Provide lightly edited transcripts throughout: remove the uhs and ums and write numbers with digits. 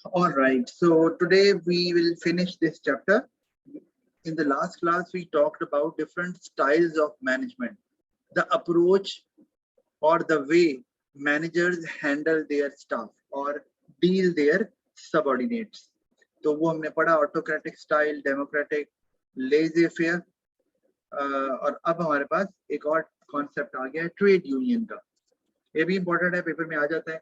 All right, so today we will finish this chapter. In the last class, we talked about different styles of management, the approach or the way managers handle their staff or deal their subordinates. तो वो हमने पढ़ा autocratic style, democratic, lazy fair, और अब हमारे पास एक और concept आ गया है ट्रेड यूनियन का. ये भी इंपॉर्टेंट है, पेपर में आ जाता है.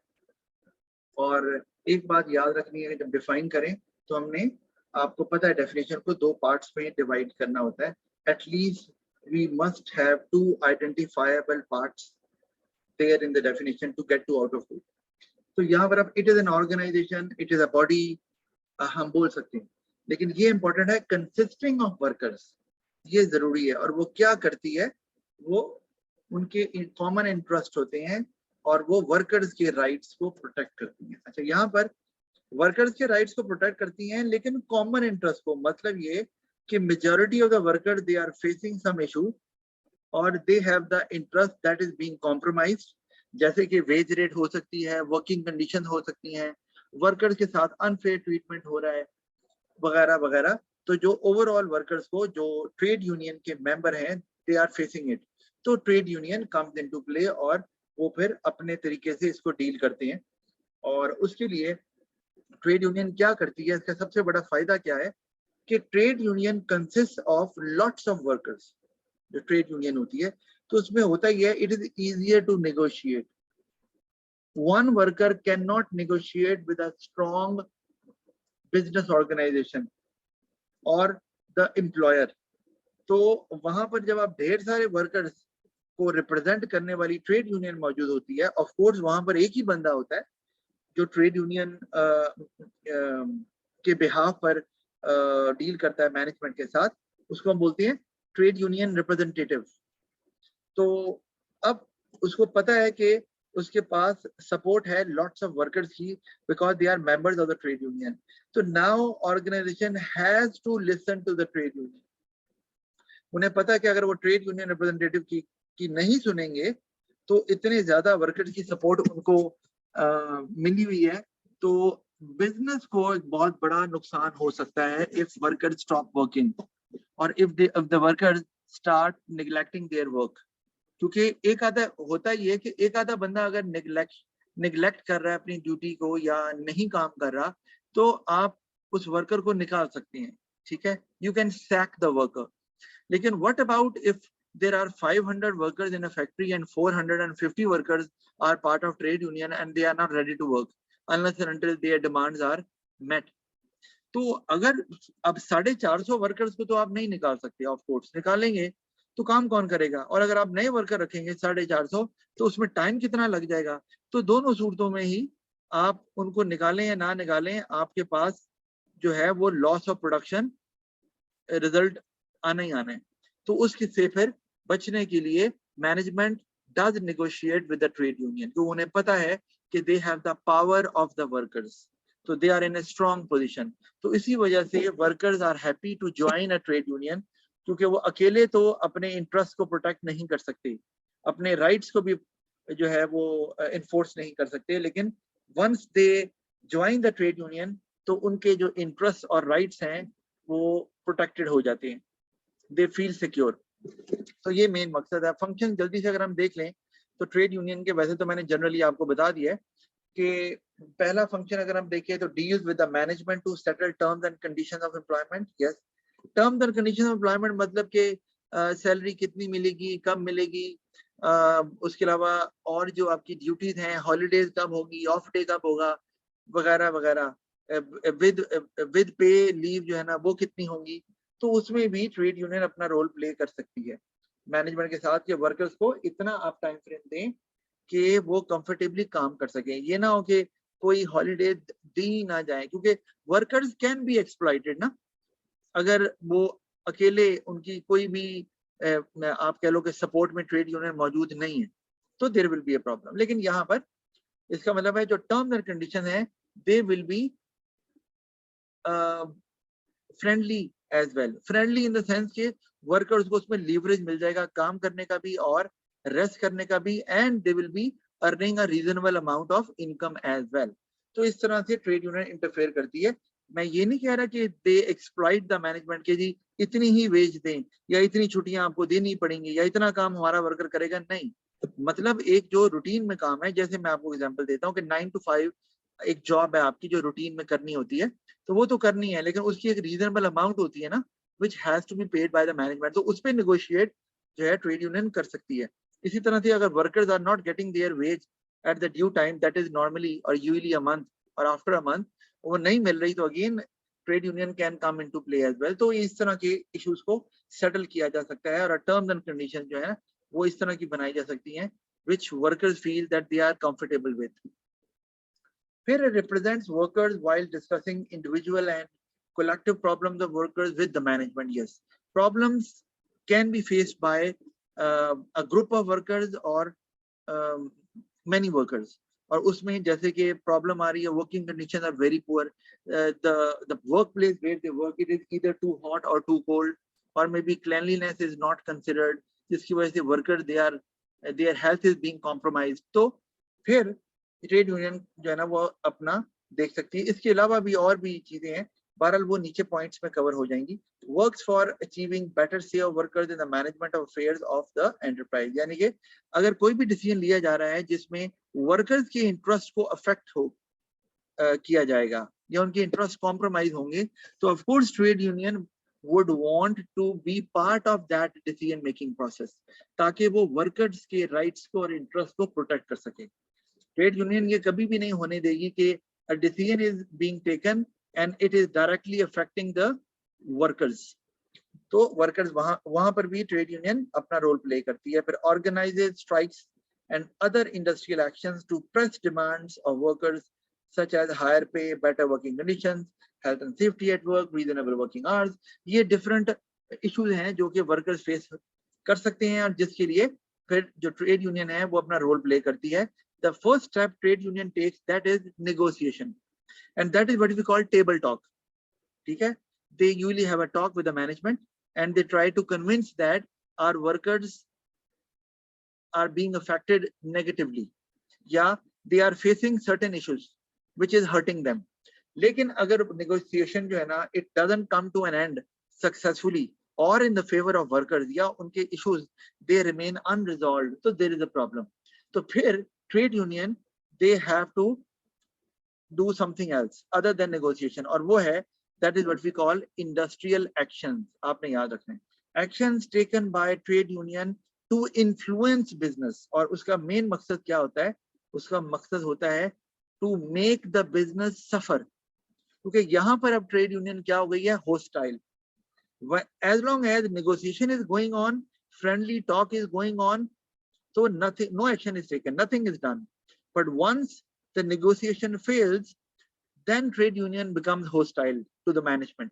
और एक बात याद रखनी है, जब डिफाइन करें तो हमने, आपको पता है, डेफिनेशन को दो पार्ट्स में डिवाइड करना होता है. At least we must have two identifiable parts there in the definition to get two out of two. तो यहाँ पर अब it is an organisation, it is a body, हम बोल सकते हैं, लेकिन ये इंपॉर्टेंट है कंसिस्टिंग ऑफ वर्कर्स, ये जरूरी है. और वो क्या करती है, वो उनके कॉमन इंटरेस्ट होते हैं और वो वर्कर्स के राइट्स को प्रोटेक्ट करती हैं. अच्छा, यहाँ पर वर्कर्स के राइट्स को प्रोटेक्ट करती हैं, लेकिन कॉमन इंटरेस्ट को, मतलब ये कि majority of the worker they are facing some issue और they have the interest that is being compromised. जैसे कि वेज रेट हो सकती है, वर्किंग कंडीशन हो सकती हैं, वर्कर्स के साथ अनफेयर ट्रीटमेंट हो रहा है, वगैरह वगैरह. तो जो ओवरऑल वर्कर्स को, जो ट्रेड यूनियन के मेंबर हैं, दे आर फेसिंग इट. तो trade union comes into play और वो फिर अपने तरीके से इसको डील करते हैं. और उसके लिए ट्रेड यूनियन क्या करती है, इसका सबसे बड़ा फायदा क्या है कि trade union consist of lots of workers. जो ट्रेड यूनियन होती है तो उसमें होता ही है, it is easier to negotiate. One worker can not negotiate with a strong business organisation और द एम्प्लॉयर. तो वहां पर जब आप ढेर सारे वर्कर्स को रिप्रेजेंट करने वाली ट्रेड यूनियन मौजूद होती है, ऑफ कोर्स वहां पर एक ही बंदा होता है जो ट्रेड यूनियन के बिहाफ पर डील करता है मैनेजमेंट के साथ, उसको हम बोलते हैं ट्रेड यूनियन रिप्रेजेंटेटिव. तो अब उसको पता है कि उसके पास सपोर्ट है लॉट्स ऑफ वर्कर्स की, because they are members of the trade union. तो now organisation has to listen to the trade union. उन्हें पता है कि अगर वो ट्रेड यूनियन रिप्रेजेंटेटिव की नहीं सुनेंगे तो इतने ज्यादा वर्कर्स की सपोर्ट उनको मिली हुई है, तो बिजनेस को एक बहुत बड़ा नुकसान हो सकता है इफ वर्कर्स स्टॉप वर्किंग और if the workers start neglecting their work. क्योंकि एक आधा होता ही है कि एक आधा बंदा अगर निग्लेक्ट कर रहा है अपनी ड्यूटी को या नहीं काम कर रहा, तो आप उस वर्कर को निकाल सकते हैं. ठीक है, you can sack the worker. लेकिन what about if there are 500 workers in a factory and 450 workers are part of trade union and they are not ready to work unless and until their demands are met. तो अगर अब 450 workers को तो आप नहीं निकाल सकते, of course निकालेंगे तो काम कौन करेगा, और अगर आप नए वर्कर रखेंगे 450 तो उसमें टाइम कितना लग जाएगा. तो दोनों सूरतों में ही आप उनको निकालें या ना निकालें, आपके पास जो है वो लॉस ऑफ प्रोडक्शन रिजल्ट आना ही आना है. तो उसके से फिर बचने के लिए management does negotiate with the trade union, तो उन्हें पता है कि they have the power of the workers, तो they are in a strong position. तो इसी वजह से workers are happy to join a trade union, क्योंकि वो अकेले तो अपने इंटरेस्ट को प्रोटेक्ट नहीं कर सकते, अपने राइट्स को भी जो है वो इन्फोर्स नहीं कर सकते, लेकिन once they join the trade union तो उनके जो इंटरेस्ट और राइट्स हैं वो प्रोटेक्टेड हो जाते हैं, दे फील सिक्योर. तो ये मेन मकसद है. फंक्शन जल्दी से अगर हम देख लें तो ट्रेड यूनियन के, वैसे तो मैंने जनरली आपको बता दिया है कि पहला फंक्शन अगर हम देखें तो deals with the management to settle terms and conditions of employment. Yes, terms and conditions of employment मतलब कि सैलरी कितनी मिलेगी, कब मिलेगी, उसके अलावा और जो आपकी ड्यूटीज हैं, हॉलीडेज कब होगी, ऑफ डे कब होगा, वगैरह वगैरह, विद पे लीव जो है ना वो कितनी होंगी. तो उसमें भी ट्रेड यूनियन अपना रोल प्ले कर सकती है मैनेजमेंट के साथ कि वर्कर्स को इतना आप टाइम फ्रेम दें कि वो कंफर्टेबली काम कर सकें. ये ना हो कि कोई हॉलीडे दी ना जाए, क्योंकि वर्कर्स कैन बी एक्सप्लॉइटेड ना. अगर वो अकेले, उनकी कोई भी आप कह लो कि सपोर्ट में ट्रेड यूनियन मौजूद नहीं है, तो there will be a problem. लेकिन यहाँ पर इसका मतलब है जो टर्म्स एंड कंडीशन है they will be friendly as well. Friendly in the sense के वर्कर्स को उसमें लीवरेज मिल जाएगा काम करने का भी और रेस्ट करने का भी, and they will be earning a reasonable amount of income as well. तो इस तरह से ट्रेड यूनियन इंटरफेयर करती है। मैं ये नहीं कह रहा कि दे एक्सप्लॉइट द मैनेजमेंट के जी इतनी ही वेज दें या इतनी छुट्टियां आपको देनी पड़ेंगी या इतना काम हमारा वर्कर करेगा, नहीं। मतलब एक जो रूटीन में काम है, जैसे मैं आपको एग्जांपल देता हूँ कि 9 to 5 एक जॉब है आपकी जो रूटीन में करनी होती है, तो वो तो करनी है, लेकिन उसकी एक रीजनेबल अमाउंट होती है ना, which has to be paid by the management, तो उस पर निगोशिएट जो है ट्रेड यूनियन कर सकती है। इसी तरह से अगर workers are not getting their wage at the due time, that is normally और यूजली अ मंथ और आफ्टर अ मंथ, वो नहीं मिल रही, तो again trade union can come into play as well. तो इस तरह के इश्यूज को सेटल किया जा सकता है और टर्म्स एंड कंडीशन जो है वो इस तरह की बनाई जा सकती हैं which workers feel that they are comfortable with. Here it represents workers while discussing individual and collective problems of workers with the management. Yes, problems can be faced by a group of workers or many workers. और उसमें जैसे कि problem आ रही है, working condition are very poor, the workplace where they work it is either too hot or too cold, or maybe cleanliness is not considered, जिसकी वजह से worker their health is being compromised. तो फिर trade union जो है ना वो अपना देख सकती है। इसके अलावा भी और भी चीजें हैं, बहरहाल वो नीचे पॉइंट्स में कवर हो जाएंगी। वर्क्स फॉर अचीविंग बेटर से of workers in the management of affairs of the enterprise, यानी कि अगर कोई भी डिसीजन लिया जा रहा है जिसमें वर्कर्स के इंटरेस्ट को अफेक्ट हो किया जाएगा या उनके इंटरेस्ट कॉम्प्रोमाइज होंगे, तो of course trade union would want to be part of that decision making process, ताकि वो वर्कर्स के राइट्स को और इंटरेस्ट को प्रोटेक्ट कर सके। ट्रेड यूनियन ये कभी भी नहीं होने देगी कि a decision is being taken and it is directly affecting the workers, तो वर्कर्स वहां पर भी ट्रेड यूनियन अपना रोल प्ले करती है। फिर organises strikes and other industrial actions to press demands of workers such as higher pay, better working conditions, health and safety at work, reasonable working hours. ये different issues हैं जो कि workers face कर सकते हैं और जिसके लिए फिर जो ट्रेड यूनियन है वो अपना रोल प्ले करती है। The first step trade union takes that is negotiation, and that is what we call table talk. ठीक है, they usually have a talk with the management and they try to convince that our workers are being affected negatively, yeah, they are facing certain issues which is hurting them. लेकिन अगर negotiation जो है ना it doesn't come to an end successfully or in the favor of workers, या उनके issues they remain unresolved, so there is a problem. तो फिर trade union they have to do something else other than negotiation, और वो है that is what we call industrial actions. आपने याद रखना है, actions taken by trade union to influence business, और उसका मेन मकसद क्या होता है? उसका मकसद होता है to make the business suffer, क्योंकि यहाँ पर अब ट्रेड यूनियन क्या हो गई है? hostile. As long as negotiation is going on, friendly talk is going on, so nothing, no action is taken, nothing is done. But once the negotiation fails, then trade union becomes hostile to the management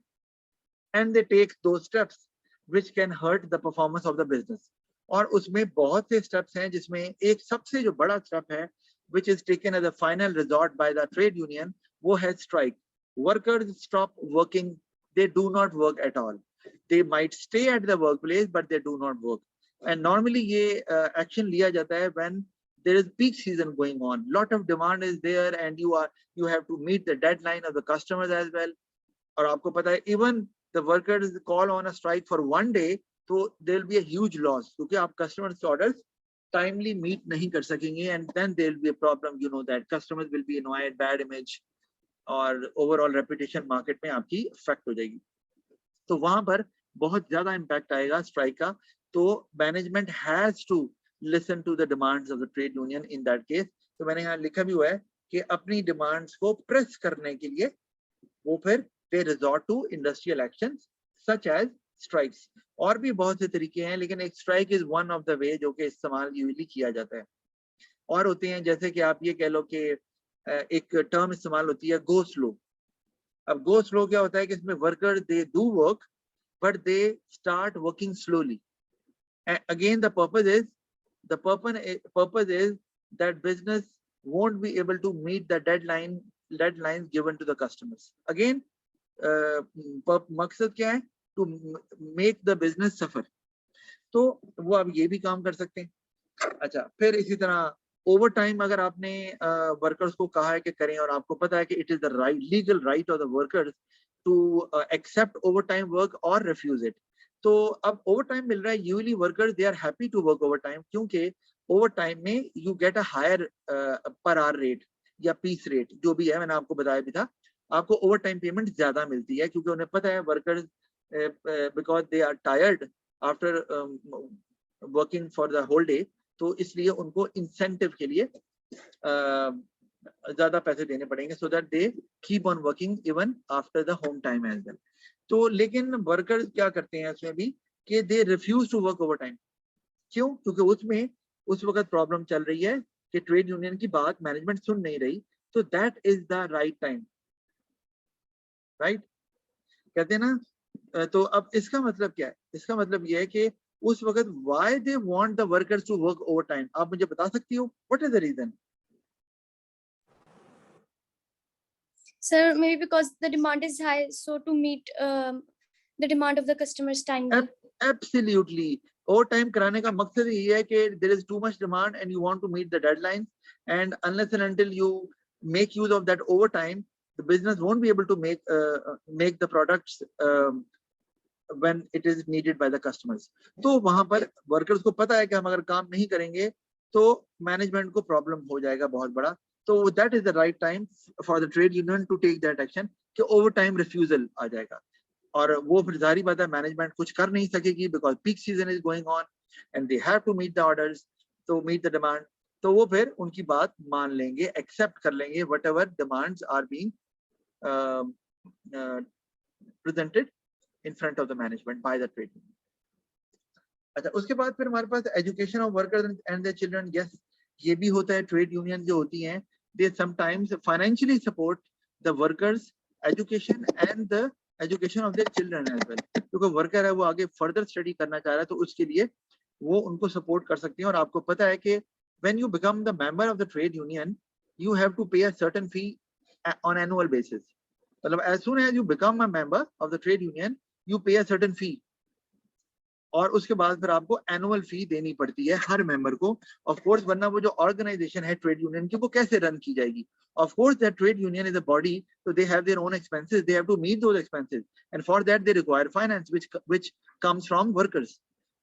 and they take those steps which can hurt the performance of the business. और उसमें बहुत से steps हैं जिसमें एक सबसे जो बड़ा step है which is taken as a final resort by the trade union, वो है strike. Workers stop working, they do not work at all. They might stay at the workplace but they do not work. And normally ये action लिया जाता है when there is peak season going on, lot of demand is there and you have to meet the deadline of the customers as well. और आपको पता है even the workers call on a strike for one day, तो there will be a huge loss क्योंकि आप customers orders timely meet नहीं कर सकेंगे and then there will be a problem, you know that customers will be annoyed, bad image और overall reputation market में आपकी affect हो जाएगी। तो वहां पर बहुत ज्यादा impact आएगा strike का, तो management has to listen to the demands of the trade union in that case. तो मैंने यहाँ लिखा भी हुआ है कि अपनी demands को press करने के लिए वो फिर they resort to industrial actions such as strikes. और भी बहुत से तरीके हैं लेकिन एक strike is one of the way जो कि इस्तेमाल यूजली किया जाता है। और होते हैं जैसे कि आप ये कह लो कि एक टर्म इस्तेमाल होती है go slow. अब go slow क्या होता है कि इसमें worker they do work but they start working slowly. And again the purpose is that business won't be able to meet the deadlines given to the customers. Again मकसद क्या है? To make the business suffer. तो वो अब ये भी काम कर सकते हैं। अच्छा, फिर इसी तरह ओवर टाइम अगर आपने वर्कर्स को कहा है कि करें और आपको पता है कि it is the right legal right of the workers to accept overtime work और रिफ्यूज इट, तो अब ओवर टाइम मिल रहा है, usually workers they are happy to work overtime, क्योंकि ओवर टाइम में you get a higher per hour rate या piece rate, जो भी है, मैंने आपको बताया भी था, आपको ओवर टाइम पेमेंट ज्यादा मिलती है, क्योंकि उन्हें पता है workers because they are tired after working for the whole day, तो इसलिए उनको इंसेंटिव के लिए ज्यादा पैसे देने पड़ेंगे, so that they keep on working even after the home time as well. तो लेकिन वर्कर्स क्या करते हैं उसमें भी कि they refuse to work overtime. क्यों? क्योंकि उसमें उस वक्त प्रॉब्लम चल रही है कि ट्रेड यूनियन की बात मैनेजमेंट सुन नहीं रही, तो that is the right time, right, कहते हैं ना। तो अब इसका मतलब क्या है? इसका मतलब यह है कि उस वक्त why they want the workers to work overtime, आप मुझे बता सकती हो what is the reason? Sir, maybe because the demand is high, so to meet the demand of the customers timely. Absolutely. Over time कराने का मकसद ही है कि there is too much demand and you want to meet the deadlines, and unless and until you make use of that overtime, the business won't be able to make the products when it is needed by the customers. तो वहां पर workers को पता है कि हम अगर काम नहीं करेंगे तो मैनेजमेंट को प्रॉब्लम हो जाएगा बहुत बड़ा, तो that is the right time for the trade union to take that action कि ओवर टाइम रिफ्यूजल आ जाएगा, और वो फिर जारी बात है मैनेजमेंट कुछ कर नहीं सकेगी because peak season is going on and they have to meet the orders, तो मीट द डिमांड, तो वो फिर उनकी बात मान लेंगे, एक्सेप्ट कर लेंगे whatever demands are being presented in front of the management by the trade union. अच्छा, उसके बाद फिर हमारे पास education of workers and their children. Yes, ये भी होता है, ट्रेड यूनियन जो होती हैं they sometimes financially support the workers education and the education of their children as well, क्योंकि वर्कर है वो आगे फर्दर स्टडी करना चाह रहा है, तो उसके लिए वो उनको सपोर्ट कर सकती हैं। और आपको पता है कि when you become the member of the trade union you have to pay a certain fee on annual basis, मतलब as soon as you become a member of the trade union you pay a certain फी, और उसके बाद फिर आपको annual फी देनी पड़ती है हर member को, ऑफ कोर्स, वरना वो जो ऑर्गेनाइजेशन है ट्रेड यूनियन की वो कैसे रन की जाएगी? Of course that trade union is a body, so they have their own expenses, they have to meet those expenses, and for that they require finance which comes from workers,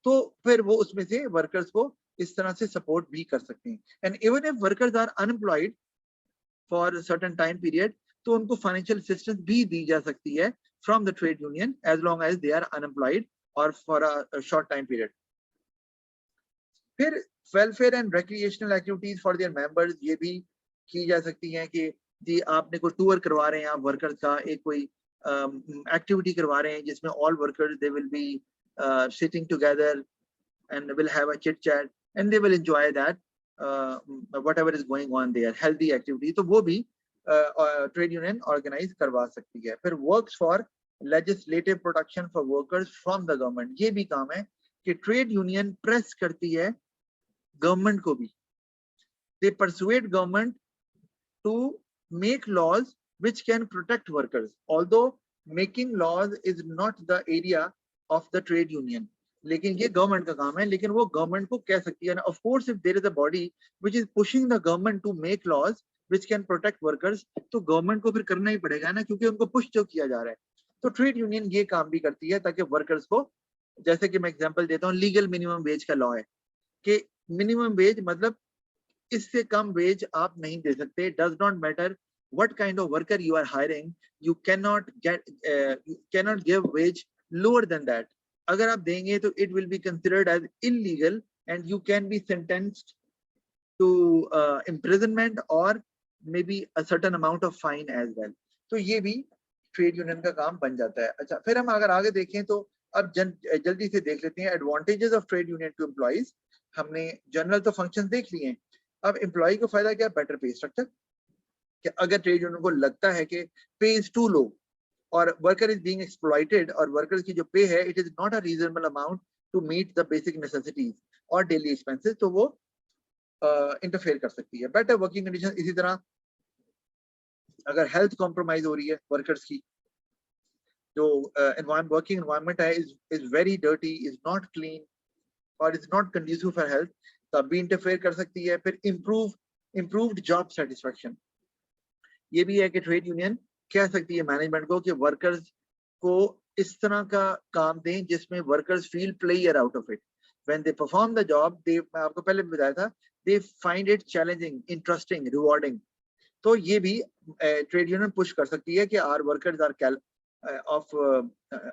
तो फिर वो उसमें से workers को इस तरह से support भी कर सकते हैं। And even if workers are unemployed for certain time period, तो उनको फाइनेंशियल असिस्टेंस भी दी जा सकती है from the trade union as long as they are unemployed और for a short time period. फिर welfare and recreational activities for their members, ये भी की जा सकती हैं कि जी आपने कोई टूर करवा रहे हैं आप वर्कर्स का, एक कोई एक्टिविटी करवा रहे हैं जिसमें all workers they will be sitting together and will have a chit chat and they will enjoy that whatever is going on there, healthy activity, तो वो भी ट्रेड यूनियन ऑर्गेनाइज करवा सकती है। फिर works for legislative protection for workers from the government, ये भी काम है कि ट्रेड यूनियन प्रेस करती है गवर्नमेंट को भी, they persuade government to make laws which can protect workers, although making laws is not the area of the trade union, लेकिन ये गवर्नमेंट का काम है, लेकिन वो गवर्नमेंट को कह सकती है ना, of course if there is a body which is pushing the government to make laws which can protect workers, तो गवर्नमेंट को फिर करना ही पड़ेगा ना, क्योंकि उनको पुश जो किया जा रहा है। तो ट्रेड यूनियन ये काम भी करती है ताकि वर्कर्स को, जैसे कि मैं एग्जांपल देता हूँ, लीगल मिनिमम वेज का लॉ है कि मिनिमम वेज मतलब इससे कम वेज आप नहीं दे सकते, does not matter what kind of worker you are hiring, you cannot give wage lower than that, अगर आप देंगे तो it will be considered as illegal and you can be sentenced to imprisonment or maybe a certain amount of fine as well, तो ये भी trade union का काम बन जाता है। अच्छा, फिर हम अगर आगे देखें तो अब जल्दी से देख लेते हैं advantages of trade union to employees. हमने जनरल तो फंक्शन देख लिए हैं, अब एम्प्लॉय को फायदा क्या? बेटर पे स्ट्रक्चर, कि अगर ट्रेड यूनियन को लगता है कि पे इज टू लो और वर्कर इज बीइंग एक्सप्लॉइटेड और वर्कर्स की जो पे है it is not a reasonable amount to meet the basic necessities और डेली एक्सपेंसेस, तो वो इंटरफेयर कर सकती है। बेटर वर्किंग कंडीशन, इसी तरह अगर हेल्थ कॉम्प्रोमाइज हो रही है वर्कर्स की, जो वर्किंग एनवायरनमेंट है is very dirty, is not clean और is not conducive for health, तब भी इंटरफेयर कर सकती है। फिर इम्प्रूव्ड जॉब सेटिस्फेक्शन, ये भी है कि ट्रेड यूनियन कह सकती है मैनेजमेंट को कि वर्कर्स को इस तरह का काम दें जिसमें workers feel player out of it. When they perform the job, they, मैं आपको पहले भी बताया था, they find it challenging, interesting, rewarding. तो ये भी ट्रेड यूनियन पुश कर सकती है कि are workers are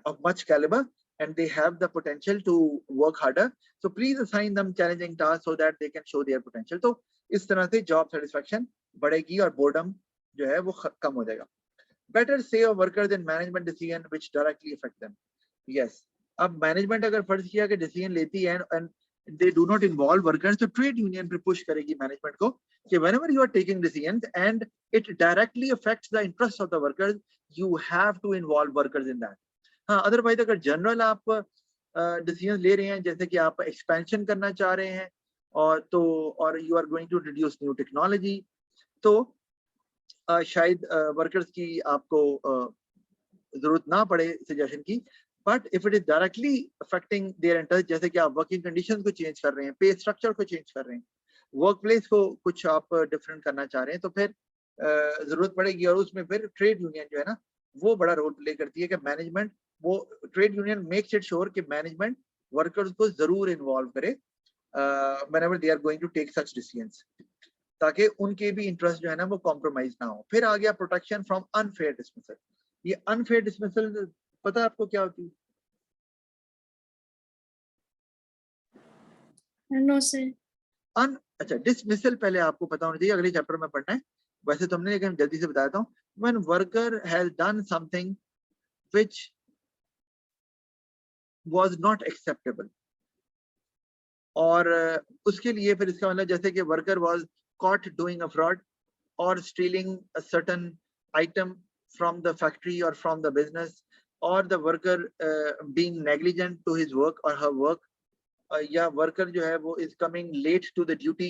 of much caliber and they have the potential to work harder, so please assign them challenging tasks so that they can show their potential। तो इस तरह से जॉब सेटिस्फेक्शन बढ़ेगी और बोर्डम जो है वो कम हो जाएगा। बेटर से of workers in management decision which directly affect them. Yes, अब मैनेजमेंट अगर फर्ज किया कि डिसीजन लेती है and they do not involve workers, तो ट्रेड यूनियन पे पुश करेगी मैनेजमेंट को कि whenever you are taking decisions and it directly affects the interests of the workers, you have to involve workers in that। हाँ, otherwise अगर general आप decision ले रहे हैं, जैसे कि आप एक्सपेंशन करना चाह रहे हैं और you are going to introduce new technology, तो शायद वर्कर्स की आपको जरूरत ना पड़े सजेशन की। But if it is directly affecting their interest, जैसे कि आप वर्किंग कंडीशंस को चेंज कर रहे हैं, पे स्ट्रक्चर को चेंज कर रहे हैं, वर्क प्लेस को कुछ आप डिफरेंट करना चाह रहे हैं, तो फिर जरूरत पड़ेगी। और उसमें फिर ट्रेड यूनियन जो है ना वो बड़ा रोल प्ले करती है कि मैनेजमेंट, वो trade union makes it sure कि मैनेजमेंट वर्कर्स को जरूर इन्वॉल्व करे whenever they are going to take such decisions, ताकि उनके भी इंटरेस्ट जो है ना वो कॉम्प्रोमाइज ना हो। फिर आ गया प्रोटेक्शन फ्रॉम अनफेयर डिसमिसल। ये अनफेयर डिसमिसल पता है आपको क्या होती है? No sir. अच्छा, डिसमिसल पहले आपको पता होना चाहिए, अगले चैप्टर में पढ़ना है वैसे तो हमने, लेकिन जल्दी से बताता हूँ। When worker has done something which was not acceptable, और उसके लिए फिर इसका मतलब जैसे कि worker was caught doing a fraud or stealing a certain item from the factory or from the business, or the worker being negligent to his work or her work, या worker जो है वो is coming late to the duty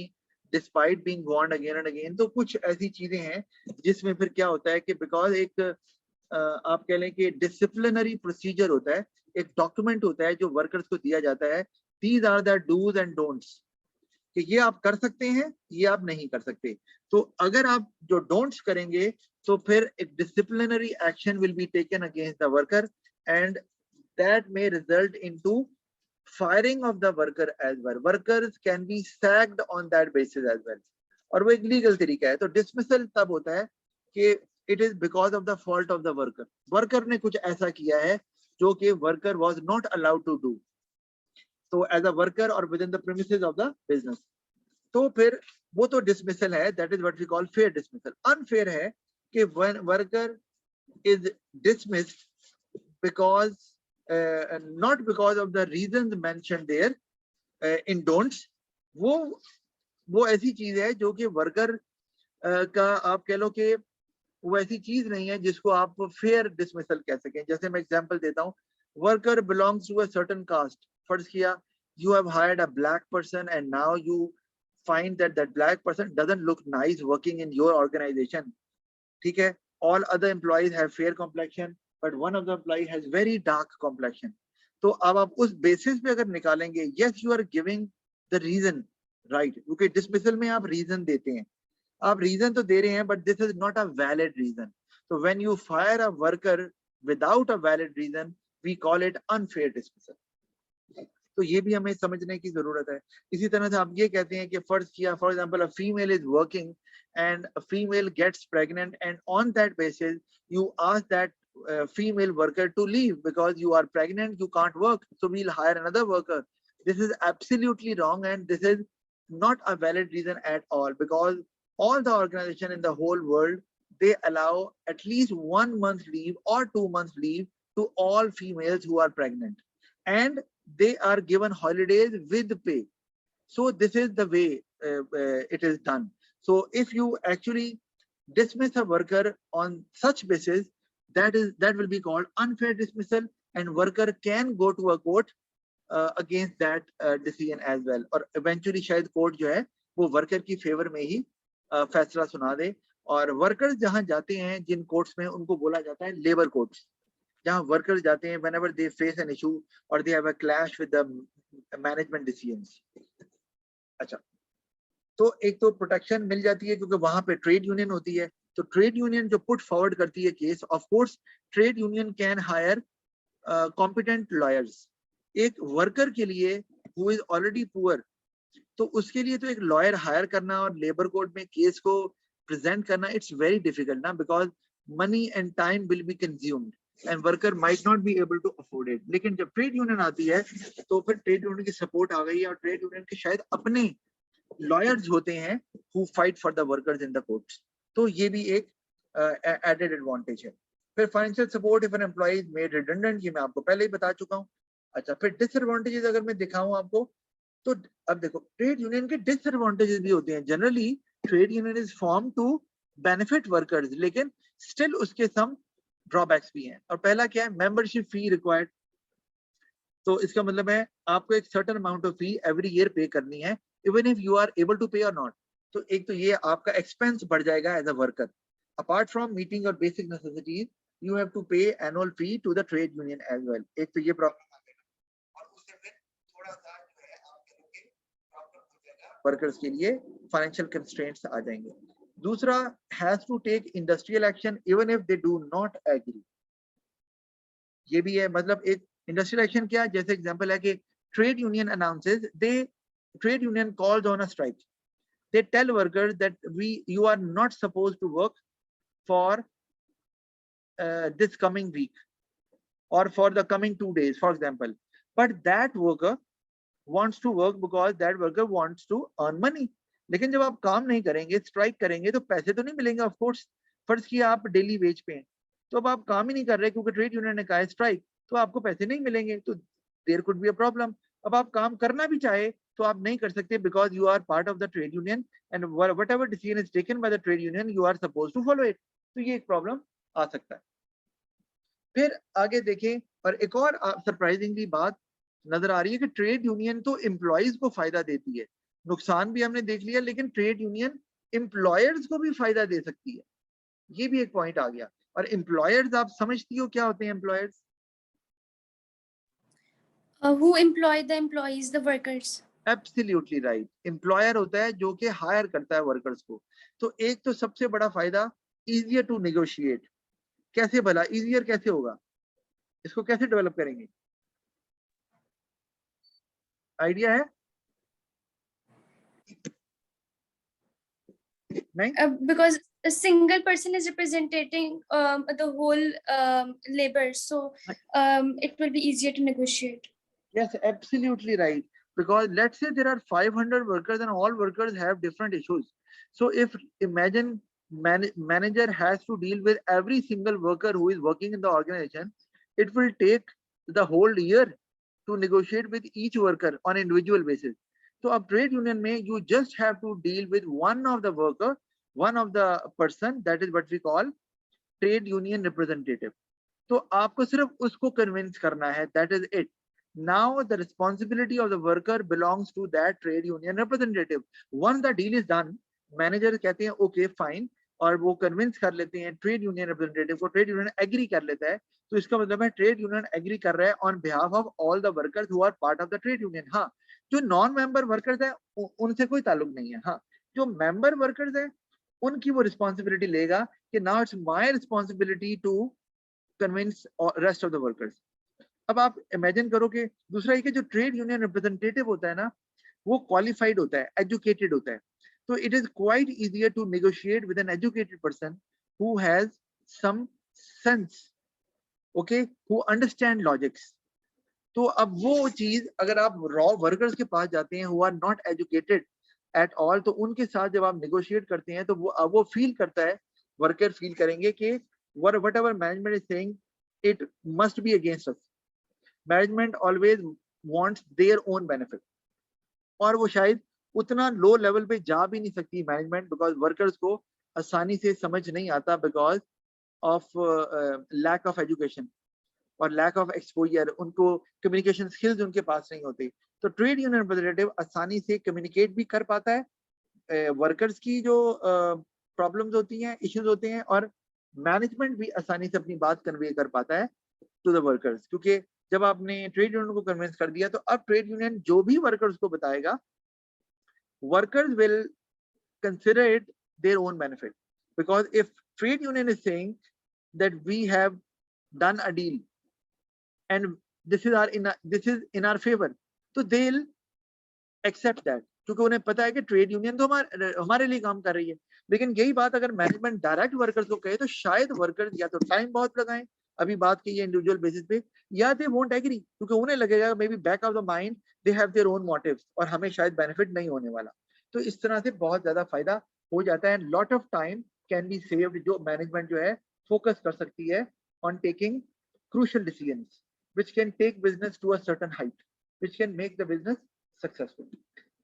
despite being warned again and again। तो कुछ ऐसी चीजें हैं जिसमें फिर क्या होता है कि बिकॉज एक आप कह लें कि डिसिप्लिनरी प्रोसीजर होता है, एक डॉक्यूमेंट होता है जो वर्कर्स को दिया जाता है, these are the dos and don'ts, कि ये आप कर सकते हैं, ये आप नहीं कर सकते। तो अगर आप जो डोंट्स करेंगे तो फिर एक disciplinary action will be taken against the worker and that may result into firing of the worker as well। Workers can be sacked on that basis as well। और वो एक लीगल तरीका है। तो डिसमिसल तब होता है कि it is because of the fault of the worker। Worker ने कुछ ऐसा किया है जो कि worker was not allowed to do, तो as a worker or within the premises of the business, तो फिर वो तो डिसमिसल है, that is what we call fair dismissal। Unfair है कि when worker is dismissed because not because of the reasons mentioned there in don'ts, वो ऐसी चीज है जो कि वर्कर का आप कह लो कि वो ऐसी चीज नहीं है जिसको आप फेयर डिसमिसल कह सकें। जैसे मैं एग्जांपल देता हूँ, worker belongs to a certain caste, फर्ज किया you have hired a black person and now you find that that black person doesn't look nice working in your organization, ठीक है, all other employees have fair complexion but one of the employee has very dark complexion, तो अब आप उस basis पे अगर निकालेंगे, yes you are giving the reason, right, क्योंकि डिसमिसल में आप रीजन देते हैं, आप रीजन तो दे रहे हैं but this is not a valid reason। so when you fire a worker without a valid reason we call it unfair dismissal। तो ये भी हमें समझने की जरूरत है। इसी तरह से आप ये कहते हैं कि फर्ज किया, for example a female is working and a female gets pregnant and on that basis you ask that female worker to leave because you are pregnant, you can't work, so we'll hire another worker। this is absolutely wrong and this is not a valid reason at all, because all the organization in the whole world they allow at least 1 month leave or 2 months leave to all females who are pregnant and they are given holidays with pay। so this is the way it is done। so if you actually dismiss a worker on such basis, that will be called unfair dismissal and worker can go to a court against that decision as well। और eventually शायद court जो है वो worker की favour में ही फैसला सुना दे। और वर्कर्स जहां जाते हैं जिन कोर्ट्स में, उनको बोला जाता है लेबर कोर्ट्स, जहां वर्कर्स जाते हैं whenever they face an issue or they have a clash with the management decisions। अच्छा, तो एक तो प्रोटेक्शन मिल जाती है क्योंकि वहां पे ट्रेड यूनियन होती है, तो ट्रेड यूनियन जो पुट फॉरवर्ड करती है case, of course trade union can hire competent lawyers. एक वर्कर के लिए हु इज ऑलरेडी पुअर, तो उसके लिए तो एक लॉयर हायर करना और लेबर कोर्ट में केस को प्रेजेंट करना, इट्स वेरी डिफिकल्ट ना, because money and time will be consumed and worker might not be able to afford it. लेकिन जब ट्रेड यूनियन आती है तो फिर ट्रेड यूनियन की सपोर्ट आ गई है, और ट्रेड यूनियन के शायद अपने लॉयर्स होते हैं who fight for the workers in the courts, तो ये भी एक एडेड एडवांटेज है। फिर financial support if an employ is made redundant, ये मैं आपको पहले ही बता चुका हूँ। अच्छा, फिर डिसएडवांटेजेस अगर मैं दिखाऊं आपको, तो अब देखो ट्रेड यूनियन के डिसएडवांटेजेस भी होते हैं। Generally trade union is form to benefit workers, लेकिन स्टिल उसके सम ड्रॉबैक्स भी हैं। और पहला क्या है, मेंबरशिप फी रिक्वायर्ड। तो इसका मतलब है आपको एक certain amount of fee every year pay करनी है, even if you are able to pay और नॉट। तो एक तो ये आपका एक्सपेंस बढ़ जाएगा as a worker. Apart from meeting your basic necessities, you have to pay annual fee to the trade union as well. एक तो ये प्रॉब्लम, और उससे फिर थोड़ा सा जो है आपके लिए प्रॉब्लम हो जाएगा, वर्कर्स के लिए फाइनेंशियल कंस्ट्रेंट्स आ जाएंगे। दूसरा, has to take industrial action even if they do not agree. ये भी है, मतलब एक इंडस्ट्रियल एक्शन क्या, जैसे एग्जांपल है कि trade union announces, they trade union calls on a strike, they tell workers that you are not supposed to work for this coming week or for the coming 2 days, for example, but that worker wants to work because that worker wants to earn money। लेकिन जब आप काम नहीं करेंगे, strike करेंगे, तो पैसे तो नहीं मिलेंगे। ऑफ कोर्स, फर्ज किया आप डेली वेज पे हैं, तो अब आप काम ही नहीं कर रहे क्योंकि ट्रेड यूनियन ने कहा है स्ट्राइक, तो आपको पैसे नहीं मिलेंगे, तो there could be a problem. अब आप काम करना भी चाहे तो आप नहीं कर सकते because you are part of the trade union and whatever decision is taken by the trade union you are suppose to follow it. तो ये एक प्रॉब्लम आ सकता है। फिर आगे देखें, और एक और सरप्राइजिंगली बात नजर आ रही है कि ट्रेड यूनियन तो एम्प्लॉयज को फायदा देती है, नुकसान भी हमने देख लिया, लेकिन ट्रेड यूनियन एम्प्लॉयर्स को भी फायदा दे सकती है। ये भी एक पॉइंट आ गया। और एम्प्लॉयर्स आप समझती हो क्या होते हैं employers? Who employ the employees, the workers? Absolutely right, employer होता है जो कि हायर करता है वर्कर्स को। तो एक तो सबसे बड़ा फायदा, इजियर टू नेगोशिएट। कैसे भला इजियर कैसे होगा, इसको कैसे डेवलप करेंगे, आइडिया है? नहीं, Because a single person is representing the whole labor, so it will be easier to negotiate. yes, absolutely right, because let's say there are 500 workers and all workers have different issues. So if imagine manager has to deal with every single worker who is working in the organization, it will take the whole year to negotiate with each worker on individual basis. So a trade union may, you just have to deal with one of the worker, one of the person, that is what we call trade union representative. तो आपको सिर्फ उसको convince करना है, that is it. Now the responsibility of the worker belongs to that trade union representative. Once the deal is done, manager कहते हैं okay fine, और वो कन्विंस कर लेते हैं ट्रेड यूनियन रिप्रेजेंटेटिव को, ट्रेड यूनियन एग्री कर लेता है। तो इसका मतलब है ट्रेड यूनियन एग्री कर रहा है on behalf of all the workers who are part of the trade union. हाँ, जो नॉन मेंबर वर्कर्स है उनसे कोई ताल्लुक नहीं है। हाँ, जो मेंबर वर्कर्स है उनकी वो रिस्पॉन्सिबिलिटी लेगा कि now it's my responsibility to convince rest of the workers. अब आप इमेजिन करो कि दूसरा एक जो ट्रेड यूनियन रिप्रेजेंटेटिव होता है ना, वो क्वालिफाइड होता है, एजुकेटेड होता है। तो it is quite easier to negotiate with an educated person who has some sense, okay, who understand logics. तो अब वो चीज अगर आप रॉ वर्कर्स के पास जाते हैं who are not educated at all, तो उनके साथ जब आप नेगोशिएट करते हैं तो वो फील करता है, वर्कर फील करेंगे कि what ever management is saying it must be against us. Management always wants their own benefit, और वो शायद उतना लो लेवल पे जा भी नहीं सकती मैनेजमेंट, बिकॉज वर्कर्स को आसानी से समझ नहीं आता because of lack of education और लैक ऑफ एक्सपोजर, उनको कम्युनिकेशन स्किल्स उनके पास नहीं होती। तो ट्रेड यूनियन रिप्रेजेंटेटिव आसानी से कम्युनिकेट भी कर पाता है वर्कर्स की जो प्रॉब्लम्स होती हैं, इश्यूज होते हैं, और मैनेजमेंट भी आसानी से अपनी बात कन्वे कर पाता है टू द वर्कर्स, क्योंकि जब आपने ट्रेड यूनियन को कन्विंस कर दिया तो अब ट्रेड यूनियन जो भी वर्कर्स को बताएगा workers will consider it their own benefit, because if trade union is saying that we have done a deal and this is in our favor, so they'll accept that, क्योंकि उन्हें पता है कि trade union तो हमारे लिए काम कर रही है। लेकिन यही बात अगर मैनेजमेंट डायरेक्ट वर्कर्स को कहे तो शायद वर्कर्स या तो टाइम बहुत लगाएं, अभी बात की है इंडिविजुअल बेसिस पे, या दे वोंट एग्री, क्योंकि उन्हें लगेगा maybe back of the mind they have their own motives और हमें शायद बेनिफिट नहीं होने वाला। तो इस तरह से बहुत ज्यादा फायदा हो जाता है। Lot of time can be saved, जो मैनेजमेंट जो है फोकस कर सकती है on taking crucial decisions which can take business to a certain height, which can make the business successful.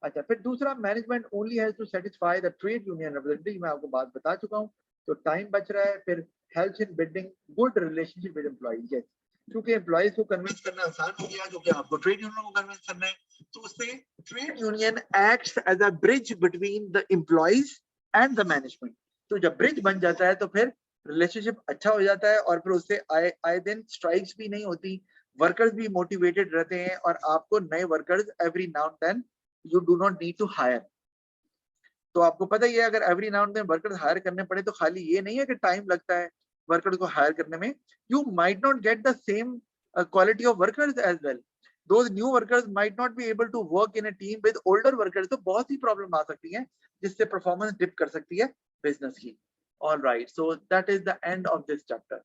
अच्छा, फिर दूसरा, management only has to satisfy the trade union representative, मैं आपको बात बता चुका हूँ, तो टाइम बच रहा है। फिर help in building good relationship with employees, yes, क्योंकि एम्प्लॉइज को कन्विंस करना आसान हो गया, क्योंकि आपको ट्रेड यूनियन को कन्विंस करना है, तो उससे trade union acts as a bridge between the employees and the management. तो जब ब्रिज बन जाता है तो फिर रिलेशनशिप अच्छा हो जाता है, और फिर उससे आए दिन स्ट्राइक्स भी नहीं होती, वर्कर्स भी मोटिवेटेड रहते हैं, और आपको नए workers every now and then you do not need to hire। तो आपको पता ही है, अगर every now and then workers hire करने पड़े तो खाली ये नहीं है कि टाइम लगता है वर्कर्स को हायर करने में, you might not get the same quality of workers as well, those new workers might not be able to work in a team with older workers, तो बहुत ही प्रॉब्लम आ सकती है जिससे परफॉर्मेंस डिप कर सकती है बिजनेस की। All right, so that is the end of this chapter।